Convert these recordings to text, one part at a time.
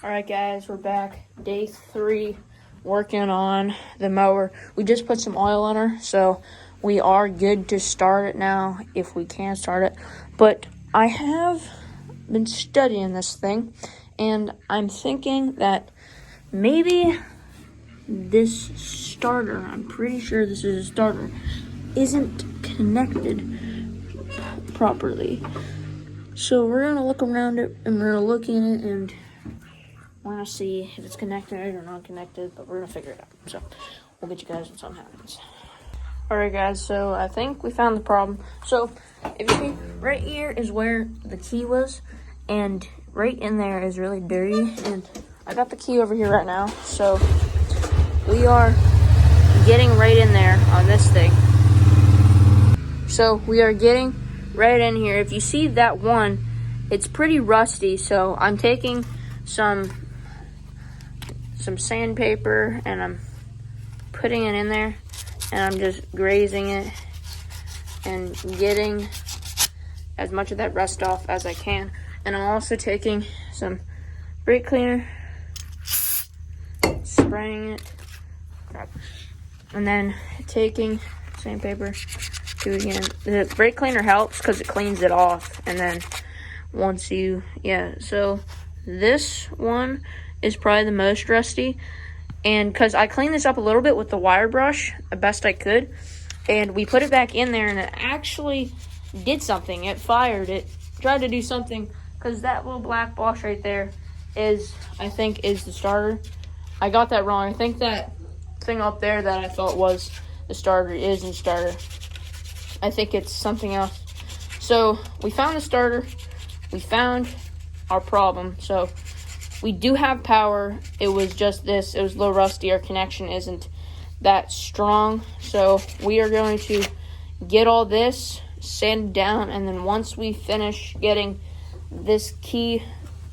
Alright guys, we're back. Day 3, working on the mower. We just put some oil on her, so we are good to start it now, if we can start it. But I have been studying this thing, and I'm thinking that maybe this starter, I'm pretty sure this is a starter, isn't connected properly. So we're going to look around it, and we're going to look in it, and we're going to see if it's connected or not connected, but we're going to figure it out. So we'll get you guys when something happens. Alright guys, so I think we found the problem. So if you see, right here is where the key was, and right in there is really dirty, and I got the key over here right now. So we are getting right in there on this thing. So we are getting right in here. If you see that one, it's pretty rusty, so I'm taking some sandpaper and I'm putting it in there, and I'm just grazing it and getting as much of that rust off as I can. And I'm also taking some brake cleaner, spraying it, and then taking sandpaper, do it again. The brake cleaner helps because it cleans it off, and then once you, so this one is probably the most rusty, and because I cleaned this up a little bit with the wire brush the best I could, and we put it back in there, and it actually did something. It fired. It tried to do something, because that little black box right there I think is the starter. I got that wrong. I think that thing up there that I thought was the starter isn't starter. I think it's something else. So we found the starter. We found our problem. So we do have power. It was just this. It was a little rusty. Our connection isn't that strong. So we are going to get all this sanded down, and then once we finish getting this key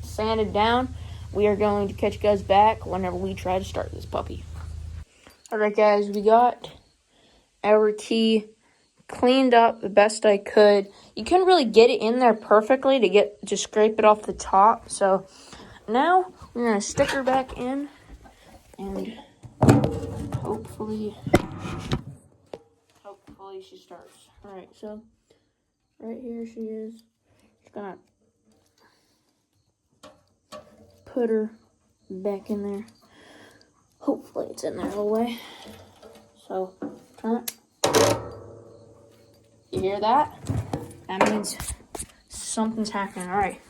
sanded down, we are going to catch you guys back whenever we try to start this puppy. Alright guys, we got our key cleaned up the best I could. You couldn't really get it in there perfectly to scrape it off the top. So now we're gonna stick her back in, and hopefully she starts. Alright, so right here she is. Just gonna put her back in there. Hopefully it's in there all the way. So turn it. You hear that? That means something's happening. Alright,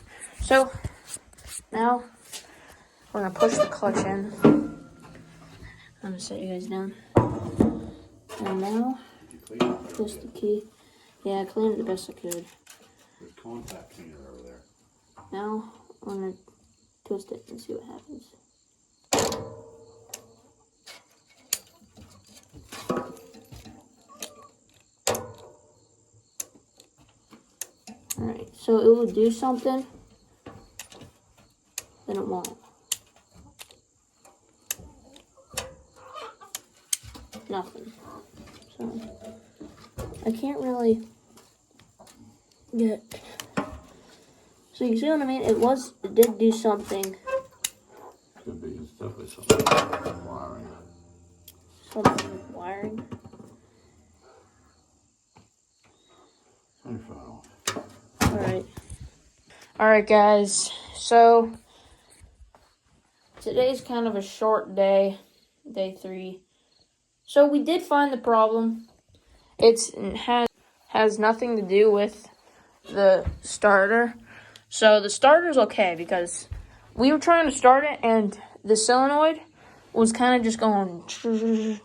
so now we're gonna push the clutch in. I'm gonna set you guys down. And now twist the key. Yeah, I cleaned it the best I could. There's contact cleaner over there. Now I'm gonna twist it and see what happens. Alright, so it will do something, then it won't. Nothing. So I can't really get. So you see what I mean? It did do something. Could be. It's definitely something with wiring. Something with wiring. Alright guys, so today's kind of a short day, day 3. So we did find the problem. It has nothing to do with the starter. So the starter's okay, because we were trying to start it, and the solenoid was kind of just going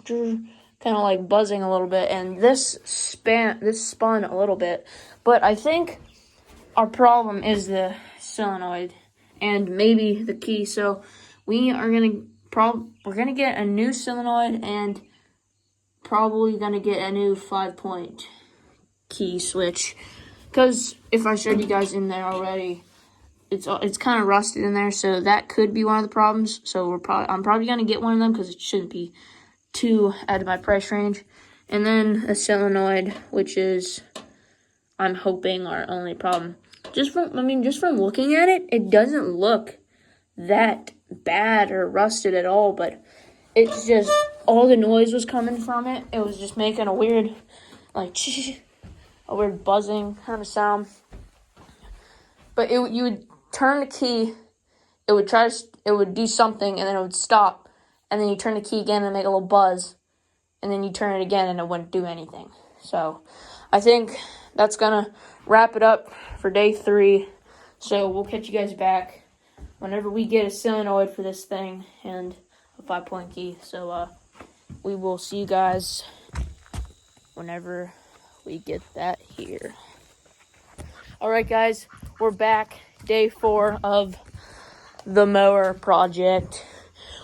kind of like buzzing a little bit, and this spun a little bit. But I think our problem is the solenoid and maybe the key. So we are gonna get a new solenoid, and probably gonna get a new 5-point key switch. Because if I showed you guys in there already, it's kind of rusted in there, so that could be one of the problems. So I'm probably gonna get one of them, because it shouldn't be too out of my price range. And then a solenoid, which is, I'm hoping, our only problem. Just from looking at it, it doesn't look that bad or rusted at all, but it's just all the noise was coming from it. It was just making a weird, like, a weird buzzing kind of sound. But you would turn the key, it would do something, and then it would stop, and then you turn the key again and make a little buzz, and then you turn it again and it wouldn't do anything. So I think that's gonna wrap it up for day 3. So we'll catch you guys back whenever we get a solenoid for this thing and a 5-point key. So we will see you guys whenever we get that here. Alright guys, we're back. Day 4 of the mower project.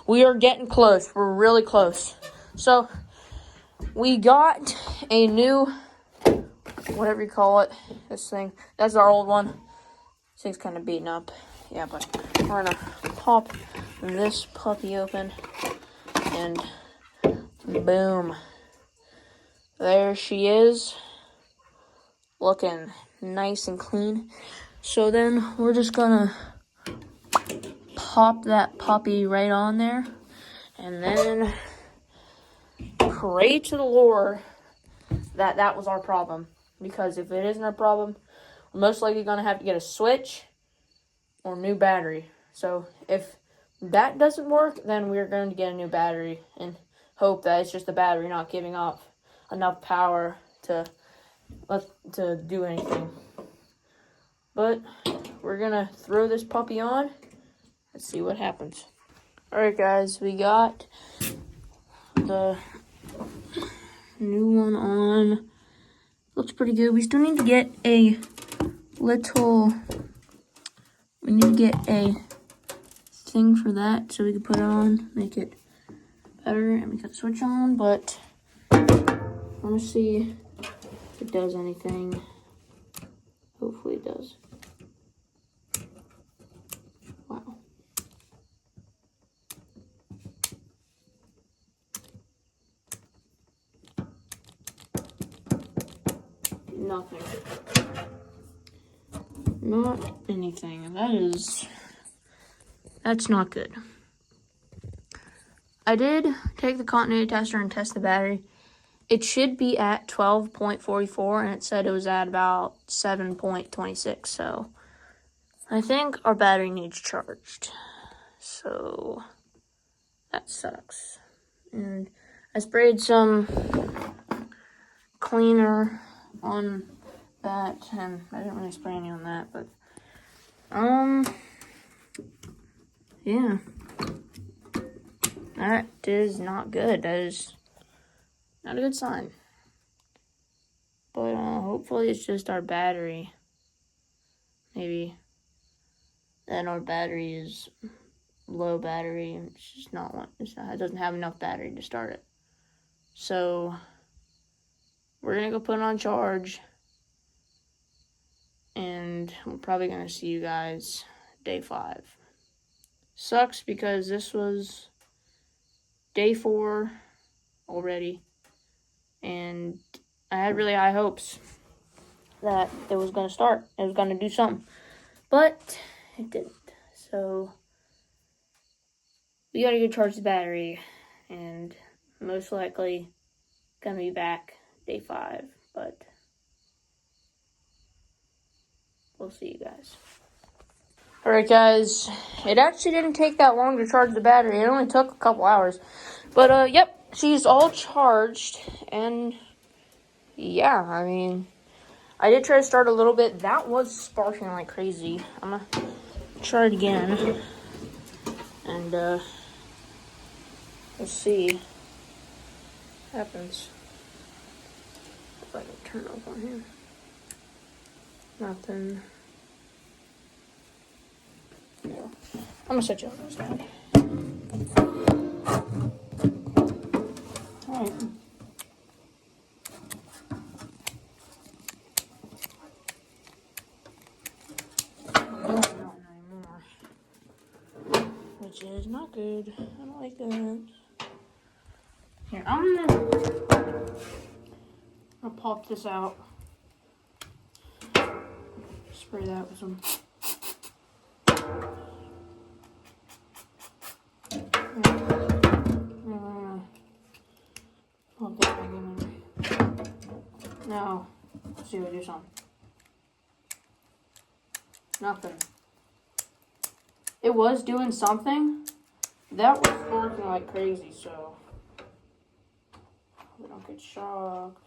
We are getting close. We're really close. So we got a new, whatever you call it, this thing. That's our old one. This thing's kind of beaten up. Yeah, but we're gonna pop this puppy open, and boom. There she is, looking nice and clean. So then we're just gonna pop that puppy right on there, and then pray to the Lord that that was our problem. Because if it isn't our problem, we're most likely going to have to get a switch or new battery. So if that doesn't work, then we're going to get a new battery and hope that it's just the battery not giving off enough power to do anything. But we're going to throw this puppy on. Let's see what happens. Alright guys, we got the new one on. Looks pretty good. We still need to get a thing for that so we can put it on, make it better, and we got the switch on, but I want to see if it does anything. Hopefully it does. Wow. Nothing. Not anything. That's not good. I did take the continuity tester and test the battery. It should be at 12.44, and it said it was at about 7.26, so I think our battery needs charged. So that sucks. And I sprayed some cleaner on that, and I didn't really spray any on that, but yeah, that is not good. That is not a good sign. But hopefully it's just our battery. Maybe that our battery is low battery and it doesn't have enough battery to start it. So we're gonna go put it on charge, and we're probably gonna see you guys day 5. Sucks because this was day 4 already, and I had really high hopes that it was gonna start. It was gonna do something, but it didn't. So we gotta go charge the battery, and most likely gonna be back day 5, but we'll see you guys. Alright guys, it actually didn't take that long to charge the battery. It only took a couple hours. But yep, she's all charged, and yeah, I mean, I did try to start a little bit. That was sparking like crazy. I'm gonna try it again, and we'll see what happens. If I can turn off on here. Nothing. No. I'm gonna set you on this now. Alright. Not anymore. Which is not good. I don't like that. Here, I'm gonna pop this out. Spray that with some see if we do something. Nothing. It was doing something. That was working like crazy, so we don't get shocked.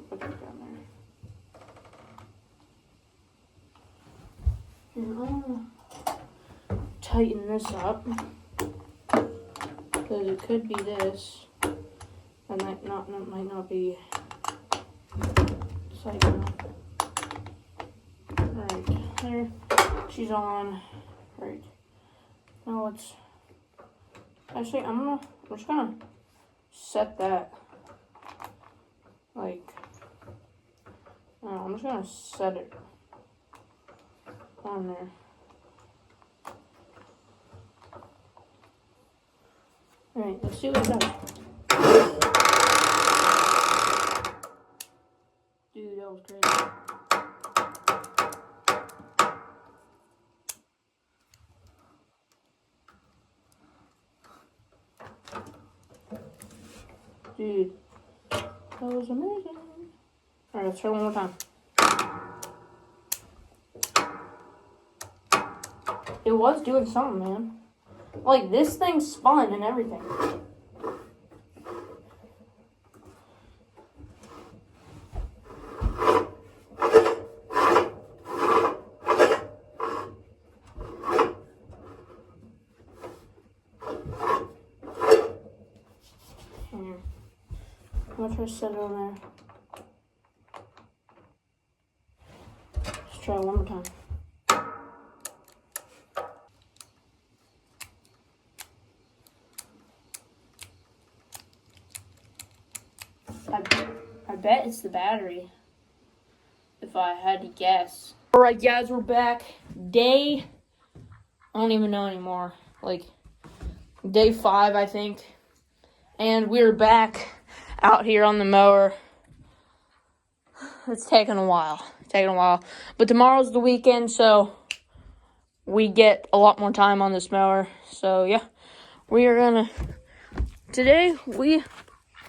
Put that down there. And I'm gonna tighten this up because it could be this. It might not be tighten up. Right there, she's on. Right now, let's actually. I'm just gonna set that. Like, no, I'm just gonna set it on there. Alright, let's see what it does. Dude, that was crazy. Dude, that was amazing. Alright, let's try one more time. It was doing something, man. Like, this thing spun and everything. I'm gonna try to set it on there. Let's try it one more time. I bet it's the battery, if I had to guess. Alright guys, we're back. I don't even know anymore. Like, day 5, I think. And we're back out here on the mower. It's taken a while. But tomorrow's the weekend, so we get a lot more time on this mower. So yeah, we are gonna,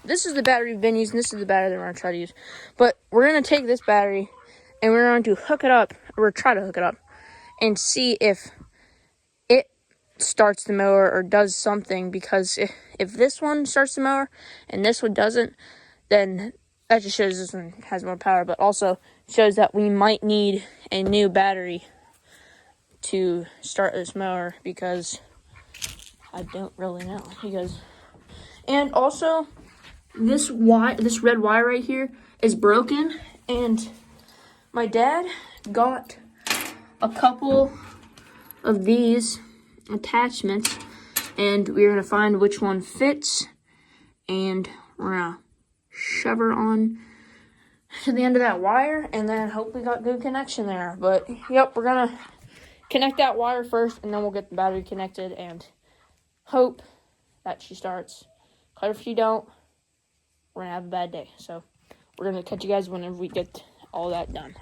this is the battery we've been using. This is the battery that we're gonna try to use. But we're gonna take this battery and we're going to hook it up, or try to hook it up, and see if it starts the mower or does something. Because if this one starts the mower and this one doesn't, then that just shows this one has more power, but also shows that we might need a new battery to start this mower, because I don't really know. And also, this red wire right here is broken, and my dad got a couple of these attachments, and we're gonna find which one fits, and we're gonna shove her on to the end of that wire, and then hope we got good connection there. But yep, we're gonna connect that wire first, and then we'll get the battery connected and hope that she starts. Because if she don't, we're gonna have a bad day. So we're gonna catch you guys whenever we get all that done.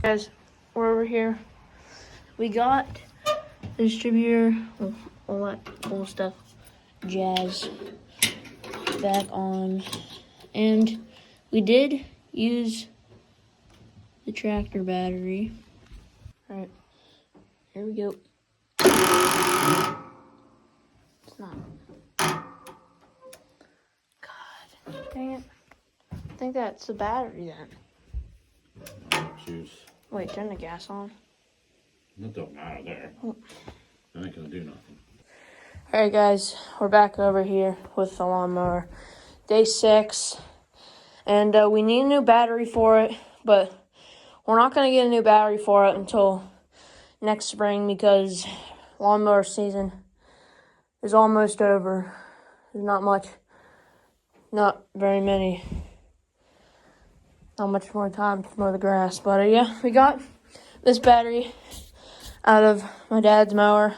Guys, we're over here. We got the distributor, all that cool stuff, jazz, back on. And we did use the tractor battery. Alright, here we go. It's not. God, dang it. I think that's the battery then. Choose. Wait, turn the gas on. That don't matter there. Oh. That ain't gonna do nothing. Alright guys, we're back over here with the lawnmower. Day 6. And we need a new battery for it, but we're not going to get a new battery for it until next spring, because lawnmower season is almost over. There's not much more time to mow the grass. But yeah, we got this battery out of my dad's mower.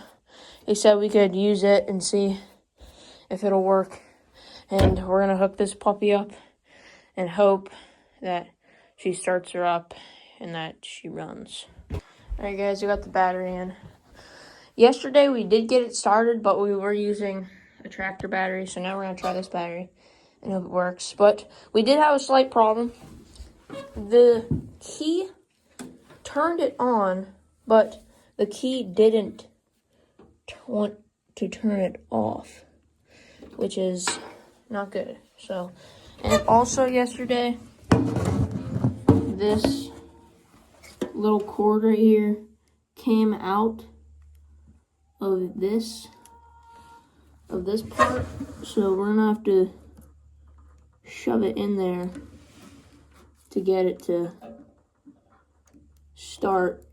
He said we could use it and see if it'll work. And we're going to hook this puppy up and hope that she starts her up and that she runs. Alright guys, we got the battery in. Yesterday we did get it started, but we were using the tractor battery. So now we're gonna try this battery and hope it works. But we did have a slight problem. The key turned it on, but the key didn't want to turn it off, which is not good. So, and also yesterday, this little cord right here came out of this part, so we're gonna have to shove it in there to get it to start.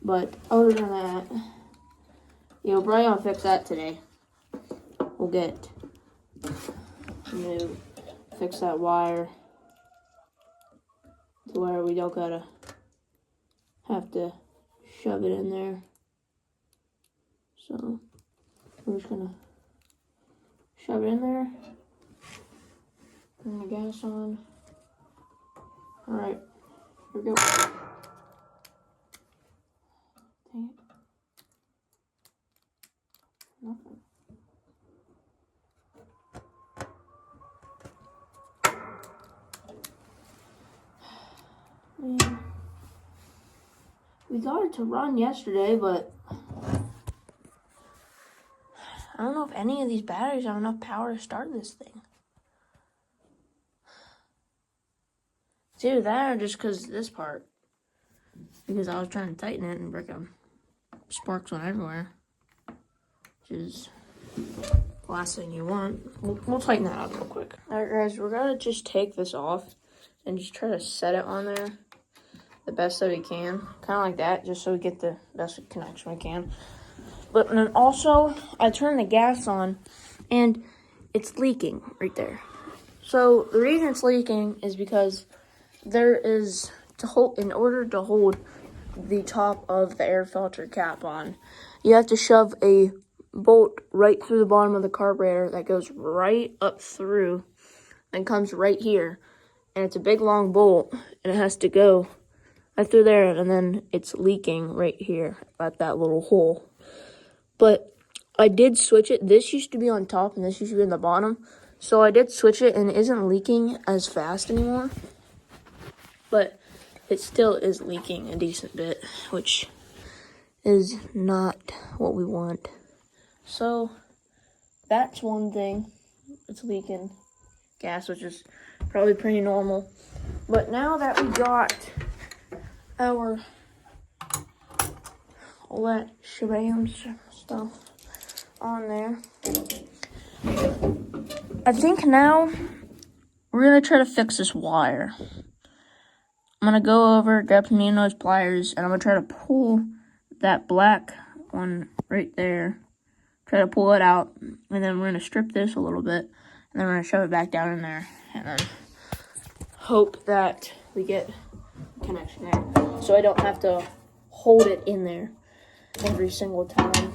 But other than that, we're probably gonna fix that today. We'll get new, fix that wire to where we don't have to shove it in there. So we're just gonna shove it in there. Turn the gas on. Alright, here we go. Dang it. Nothing. Man. We got it to run yesterday, but I don't know if any of these batteries have enough power to start this thing. It's either that or just because this part. Because I was trying to tighten it and break them. Sparks went everywhere. Which is the last thing you want. We'll tighten that up real quick. Alright guys, we're gonna just take this off and just try to set it on there the best that we can. Kind of like that, just so we get the best connection we can. But then also, I turned the gas on and it's leaking right there. So the reason it's leaking is because there is, in order to hold the top of the air filter cap on, you have to shove a bolt right through the bottom of the carburetor that goes right up through and comes right here. And it's a big long bolt and it has to go right through there, and then it's leaking right here at that little hole. But I did switch it. This used to be on top and this used to be on the bottom. So I did switch it and it isn't leaking as fast anymore. But it still is leaking a decent bit, which is not what we want. So that's one thing. It's leaking gas, which is probably pretty normal. But now that we got our all that shabam stuff on there, I think now we're gonna try to fix this wire. I'm gonna go over, grab some needle nose pliers, and I'm gonna try to pull that black one right there. Try to pull it out, and then we're gonna strip this a little bit, and then we're gonna shove it back down in there, and then hope that we get connection there, so I don't have to hold it in there every single time.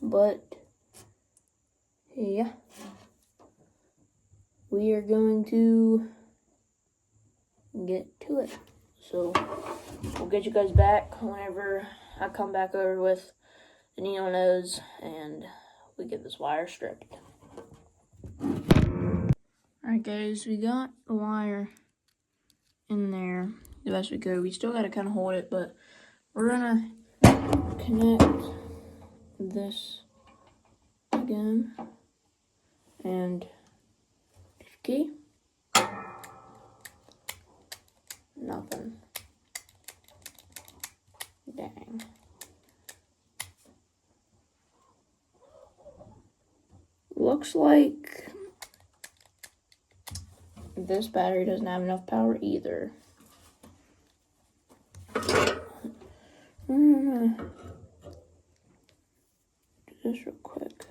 But yeah, we are going to get to it. So we'll get you guys back whenever I come back over with the needle nose and we get this wire stripped. Alright guys, we got the wire in there the best we could. We still gotta kind of hold it, but we're gonna connect this again and key. Nothing. Dang. Looks like this battery doesn't have enough power either. I'm gonna do this real quick.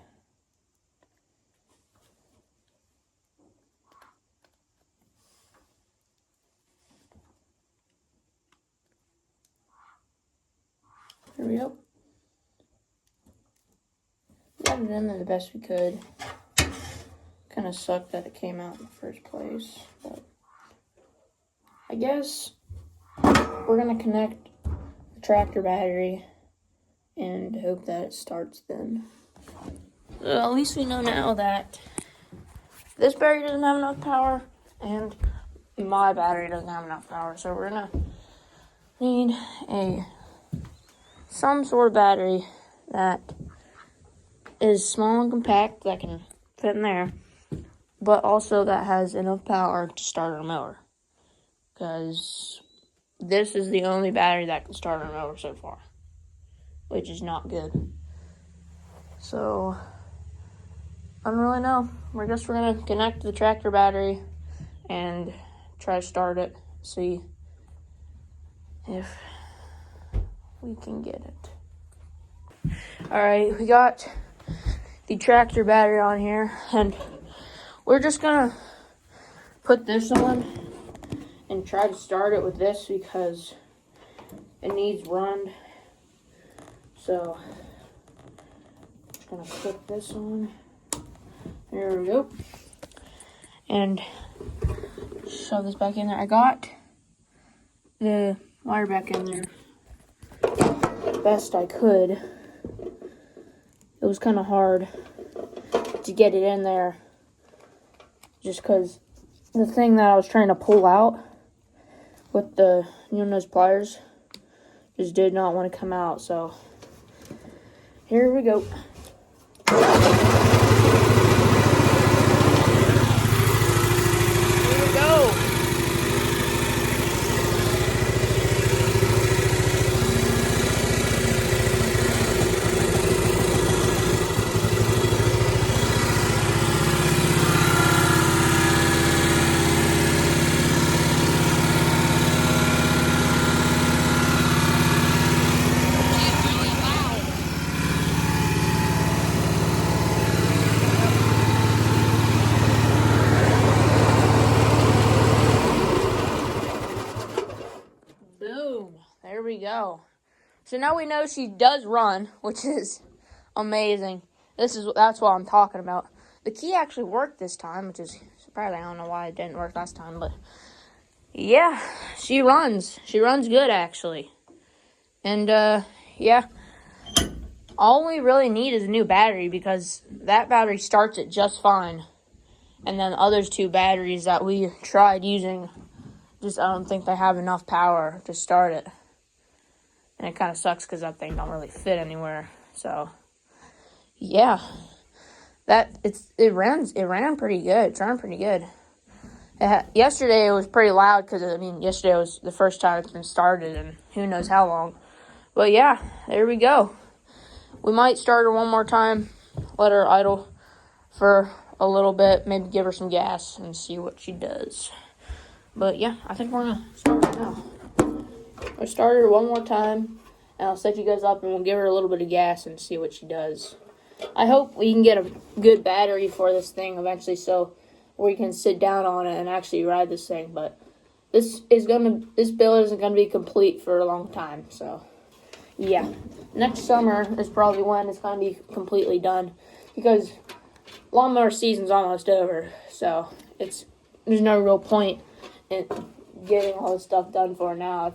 There we go. Got it in there the best we could. Kind of sucked that it came out in the first place, but I guess we're gonna connect the tractor battery and hope that it starts then. at least we know now that this battery doesn't have enough power and my battery doesn't have enough power. So we're gonna need some sort of battery that is small and compact that can fit in there, but also that has enough power to start our mower. Because this is the only battery that can start our mower so far, which is not good. So I don't really know. We're gonna connect the tractor battery and try to start it, see if we can get it. Alright, we got the tractor battery on here, and we're just gonna put this on and try to start it with this because it needs run. So just gonna put this on. There we go. And shove this back in there. I got the wire back in there best I could. It was kind of hard to get it in there just because the thing that I was trying to pull out with the nose pliers just did not want to come out. So here we go. There we go. So now we know she does run, which is amazing. That's what I'm talking about. The key actually worked this time, which is surprising. I don't know why it didn't work last time, but yeah, she runs. She runs good actually. And yeah, all we really need is a new battery because that battery starts it just fine. And then the other two batteries that we tried using, I don't think they have enough power to start it. And it kind of sucks because that thing don't really fit anywhere. So, yeah. It ran pretty good. It's running pretty good. Yesterday it was pretty loud because, yesterday was the first time it's been started and who knows how long. But, yeah, there we go. We might start her one more time, let her idle for a little bit, maybe give her some gas and see what she does. But, yeah, I think we're going to start right now. I'll start her one more time, and I'll set you guys up, and we'll give her a little bit of gas and see what she does. I hope we can get a good battery for this thing eventually, so we can sit down on it and actually ride this thing. But this build isn't gonna be complete for a long time. So yeah, next summer is probably when it's gonna be completely done because lawnmower season's almost over. So there's no real point in getting all this stuff done for now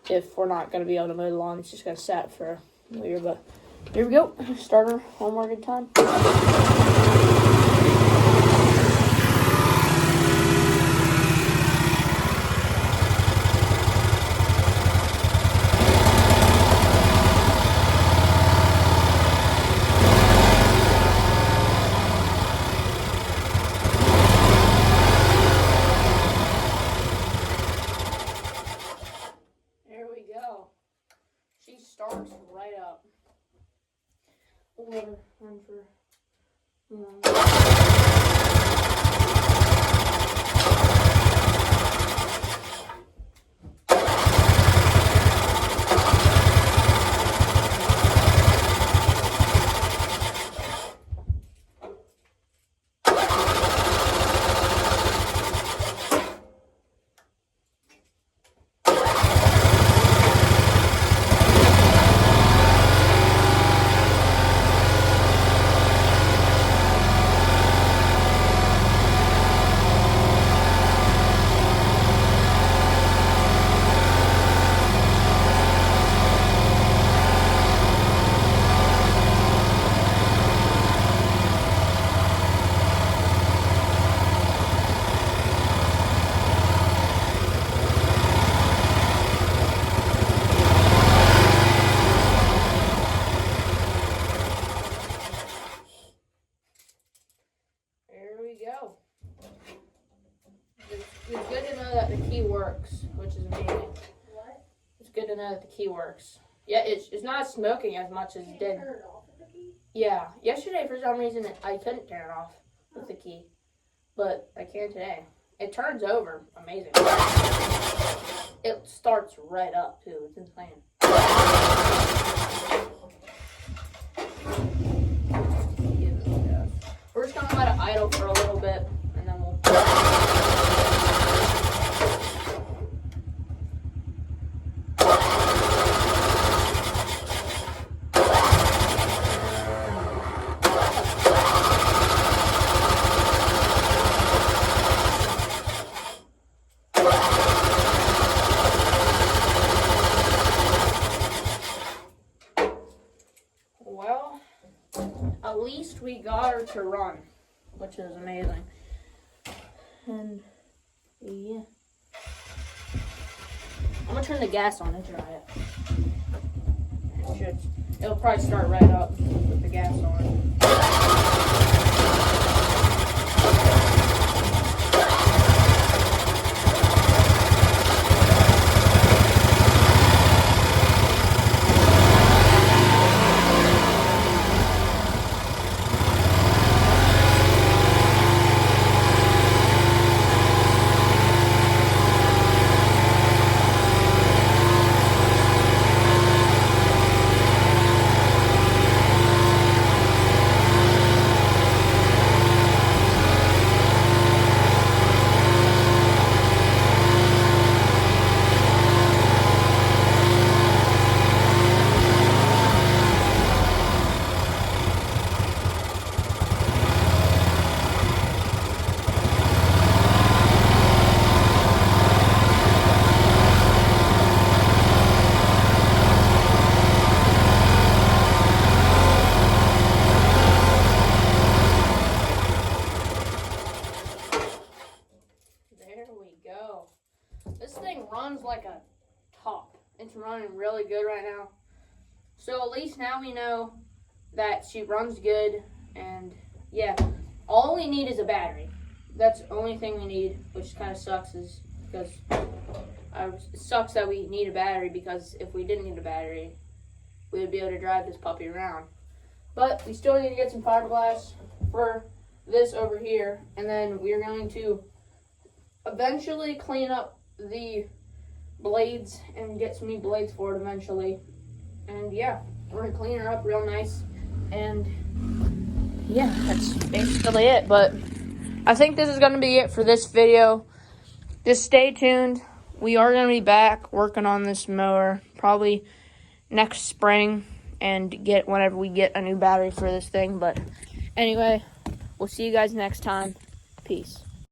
if we're not going to be able to mow the lawn. It's just going to sit for a year. But here we go. Start her one more good time. She starts right up. We'll let her run for good to know that the key works. Yeah, it's not smoking as much as it did. Turn it off with the key? Yeah, yesterday for some reason I couldn't turn it off with the key, but I can today. It turns over amazing. It starts right up too. It's insane. We're just gonna let it idle for a little bit, and then we'll. Well, at least we got her to run, which is amazing. And yeah, I'm gonna turn the gas on and try it. It'll probably start right up with the gas on. There we go. This thing runs like a top. It's running really good right now. So at least now we know that she runs good. And yeah, all we need is a battery. That's the only thing we need, which kind of sucks is because it sucks that we need a battery, because if we didn't need a battery, we would be able to drive this puppy around. But we still need to get some fiberglass for this over here, and then we're going to eventually clean up the blades and get some new blades for it eventually. And yeah, we're gonna clean her up real nice. And yeah, that's basically it. But I think this is gonna be it for this video. Just stay tuned. We are gonna be back working on this mower probably next spring, and whenever we get a new battery for this thing. But anyway, we'll see you guys next time. Peace.